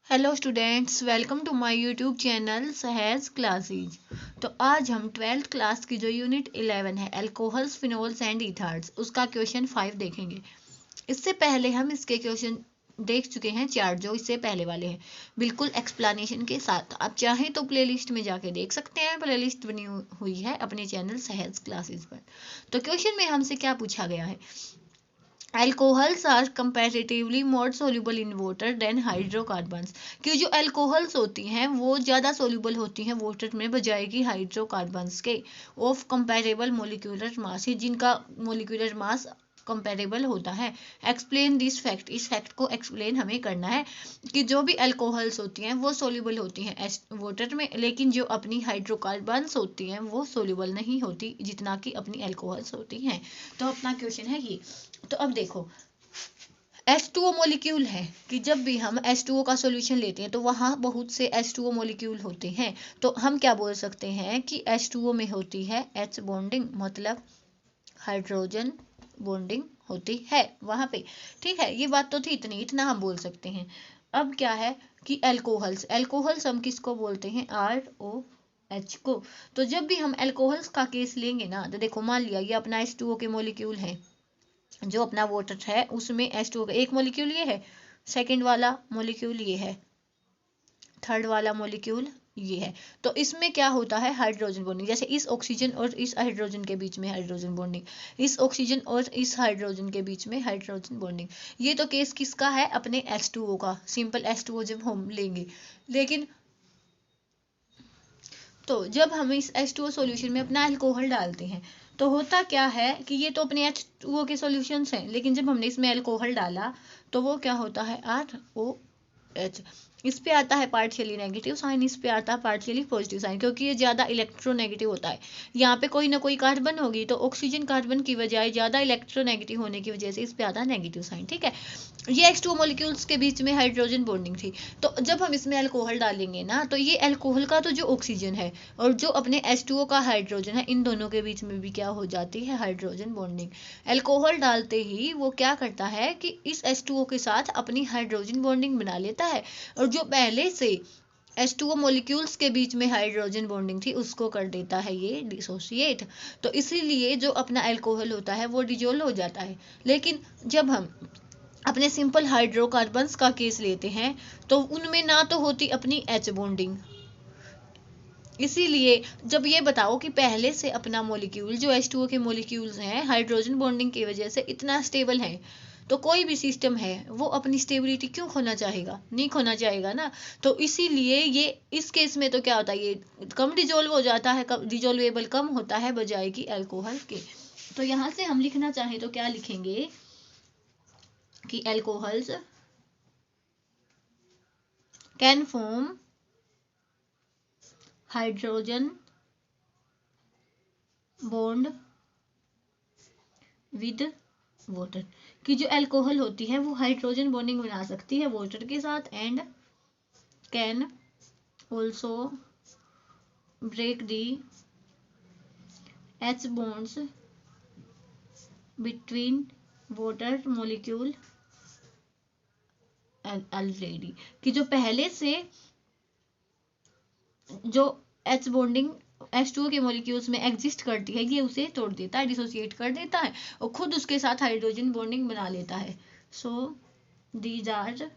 Hello students, welcome to my YouTube channel Sahaj classes. तो आज हम 12th क्लास की जो यूनिट 11 है अल्कोहल्स, फिनोल्स एंड ईथर्स, उसका क्वेश्चन 5 देखेंगे। इससे पहले हम इसके क्वेश्चन देख चुके हैं 4 जो इससे पहले वाले हैं, बिल्कुल एक्सप्लेनेशन के साथ। आप चाहें तो प्लेलिस्ट में जाके देख सकते हैं, प्लेलिस्ट बनी हुई है अपने चैनल सहज क्लासेज पर। तो क्वेश्चन में हमसे क्या पूछा गया है, alcohols are comparatively more soluble in water than hydrocarbons. कि जो अल्कोहल्स होती हैं वो ज़्यादा सोल्यूबल होती हैं वाटर में बजाय कि हाइड्रोकार्बन्स के। ऑफ कंपैरेबल मोलिकुलर मास, जिनका मोलिकुलर मास कंपेरेबल होता है। एक्सप्लेन दिस फैक्ट, इस फैक्ट को एक्सप्लेन हमें करना है कि जो भी अल्कोहल्स होती हैं वो सोल्यूबल होती हैं वाटर में, लेकिन जो अपनी हाइड्रोकार्बन्स होती हैं वो सोल्यूबल नहीं होती जितना कि अपनी अल्कोहल्स होती हैं। तो अपना क्वेश्चन है ये। तो अब देखो, H2O मोलिक्यूल है कि जब भी हम H2O का सॉल्यूशन लेते हैं तो वहाँ बहुत से H2O मोलिक्यूल होते हैं। तो हम क्या बोल सकते हैं कि H2O में होती है H बॉन्डिंग, मतलब हाइड्रोजन बॉन्डिंग होती है वहाँ पे। ठीक है, ये बात तो थी, इतना हम बोल सकते हैं। अब क्या है कि अल्कोहल्स, अल्कोहल्स हम किसको बोलते हैं, ROH को। तो जब भी हम अल्कोहल्स का केस लेंगे ना, तो देखो मान लिया ये अपना H2O के मोलिक्यूल है, जो अपना वाटर है उसमें H2O का एक मोलिक्यूल ये है, सेकंड वाला मोलिक्यूल ये है, थर्ड वाला मोलिक्यूल ये है। तो इसमें क्या होता है, हाइड्रोजन बॉन्डिंग। जैसे इस ऑक्सीजन और इस हाइड्रोजन के बीच में हाइड्रोजन बॉन्डिंग, इस ऑक्सीजन और इस हाइड्रोजन के बीच में हाइड्रोजन बॉन्डिंग। ये तो केस किसका है, अपने H2O का, सिंपल H2O जब हम लेंगे। लेकिन तो जब हम इस H2O सॉल्यूशन में अपना अल्कोहल डालते हैं तो होता क्या है कि ये तो अपने H2O के सॉल्यूशंस हैं, लेकिन जब हमने इसमें अल्कोहल डाला तो वो क्या होता है, ROH। इस पे आता है पार्शियली नेगेटिव साइन, इस पे आता है पार्शियली पॉजिटिव साइन, क्योंकि ये ज़्यादा इलेक्ट्रोनेगेटिव होता है। यहाँ पे कोई ना कोई कार्बन होगी तो ऑक्सीजन कार्बन की बजाय ज़्यादा इलेक्ट्रोनेगेटिव होने की वजह से इस पे आता है नेगेटिव साइन। ठीक है, ये H2O मॉलिक्यूल्स के बीच में हाइड्रोजन बॉन्डिंग थी। तो जब हम इसमें अल्कोहल डालेंगे ना, तो ये अल्कोहल का तो जो ऑक्सीजन है और जो अपने H2O का हाइड्रोजन है, इन दोनों के बीच में भी क्या हो जाती है, हाइड्रोजन बॉन्डिंग। अल्कोहल डालते ही वो क्या करता है कि इस H2O के साथ अपनी हाइड्रोजन बॉन्डिंग बना लेता है, और जो पहले से H2O मॉलिक्यूल्स के बीच में हाइड्रोजन बॉन्डिंग थी उसको कर देता है ये डिसोसिएट। तो इसीलिए जो अपना अल्कोहल होता है वो डिजोल्व हो जाता है। लेकिन जब हम अपने सिंपल हाइड्रोकार्बन्स का केस लेते हैं तो उनमें ना तो होती अपनी H बॉन्डिंग। इसीलिए जब ये बताओ कि पहले से अपना मॉलिक्यूल जो H2O के मॉलिक्यूल्स हैं हाइड्रोजन बॉन्डिंग की वजह से इतना स्टेबल है, तो कोई भी सिस्टम है वो अपनी स्टेबिलिटी क्यों खोना चाहेगा, नहीं खोना चाहेगा ना। तो इसीलिए ये इस केस में तो क्या होता है, ये कम डिजोल्व हो जाता है, डिजोल्वेबल कम होता है बजाय कि अल्कोहल के। तो यहाँ से हम लिखना चाहें तो क्या लिखेंगे कि alcohols can form hydrogen bond with water. कि जो अल्कोहल होती है वो हाइड्रोजन बॉन्डिंग बना सकती है वाटर के साथ, and can also break the H bonds between water molecule already. कि जो पहले से जो H बॉन्डिंग H2O के मॉलिक्यूल्स में एग्जिस्ट करती है ये उसे तोड़ देता है, डिसोसिएट कर देता है और खुद उसके साथ हाइड्रोजन बॉन्डिंग बना लेता है। So these are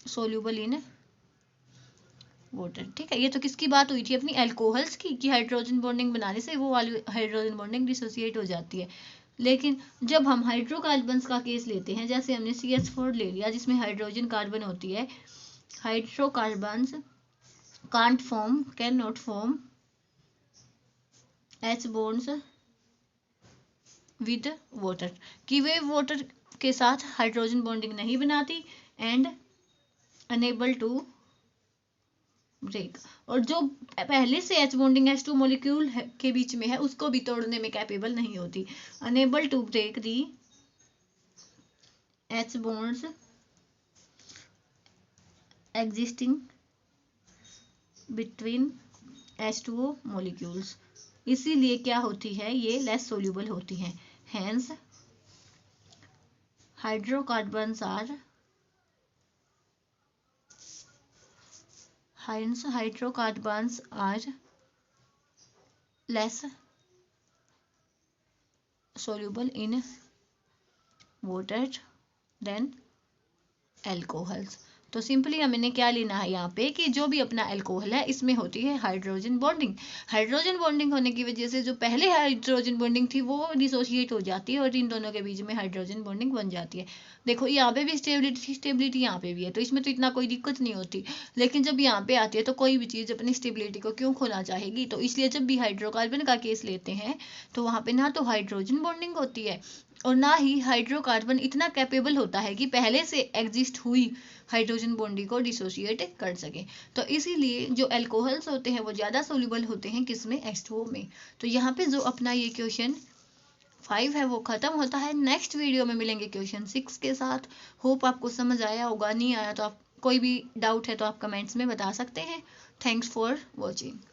soluble in water. ठीक है, ये तो किसकी बात हुई थी, अपनी अल्कोहल्स की, कि हाइड्रोजन बॉन्डिंग बनाने से वो वाली हाइड्रोजन बॉन्डिंग डिसोसिएट हो जाती है। लेकिन जब हम हाइड्रोकार्बन्स का केस लेते हैं, जैसे हमने CH4 ले लिया जिसमें हाइड्रोजन कार्बन होती है, hydrocarbons can't form, can not form H bonds with water. कि वे वाटर के साथ हाइड्रोजन बॉन्डिंग नहीं बनाती, एंड अनेबल टू ब्रेक। और जो पहले से H बॉन्डिंग H2 मॉलिक्यूल के बीच में है उसको भी तोड़ने में कैपेबल नहीं होती। Unable to break the H bonds existing between H2O molecules. इसीलिए क्या होती है, ये लेस सोल्यूबल होती हैं। Hence hydrocarbons are hence hydrocarbons are less soluble in water than alcohols। तो सिंपली हमें क्या लेना है यहाँ पे कि जो भी अपना अल्कोहल है इसमें होती है हाइड्रोजन बॉन्डिंग। हाइड्रोजन बॉन्डिंग होने की वजह से जो पहले हाइड्रोजन बॉन्डिंग थी वो डिसोशिएट हो जाती है और इन दोनों के बीच में हाइड्रोजन बॉन्डिंग बन जाती है। देखो यहाँ पे भी स्टेबिलिटी यहाँ पे भी है, तो इसमें तो इतना कोई दिक्कत नहीं होती। लेकिन जब यहाँ पे आती है तो कोई भी चीज़ अपनी स्टेबिलिटी को क्यों खोना चाहेगी, तो इसलिए जब भी हाइड्रोकार्बन का केस लेते हैं तो वहाँ पे ना तो हाइड्रोजन बॉन्डिंग होती है और ना ही हाइड्रोकार्बन इतना कैपेबल होता है कि पहले से एग्जिस्ट हुई हाइड्रोजन बॉन्डिंग को डिसोशिएट कर सके। तो इसीलिए जो अल्कोहल्स होते हैं वो ज़्यादा सोल्यूबल होते हैं किसमें, H2O में। तो यहाँ पे जो अपना ये क्वेश्चन 5 है वो ख़त्म होता है। नेक्स्ट वीडियो में मिलेंगे क्वेश्चन 6 के साथ। होप आपको समझ आया होगा, नहीं आया तो आप कोई भी डाउट है तो आप कमेंट्स में बता सकते हैं। Thanks for watching.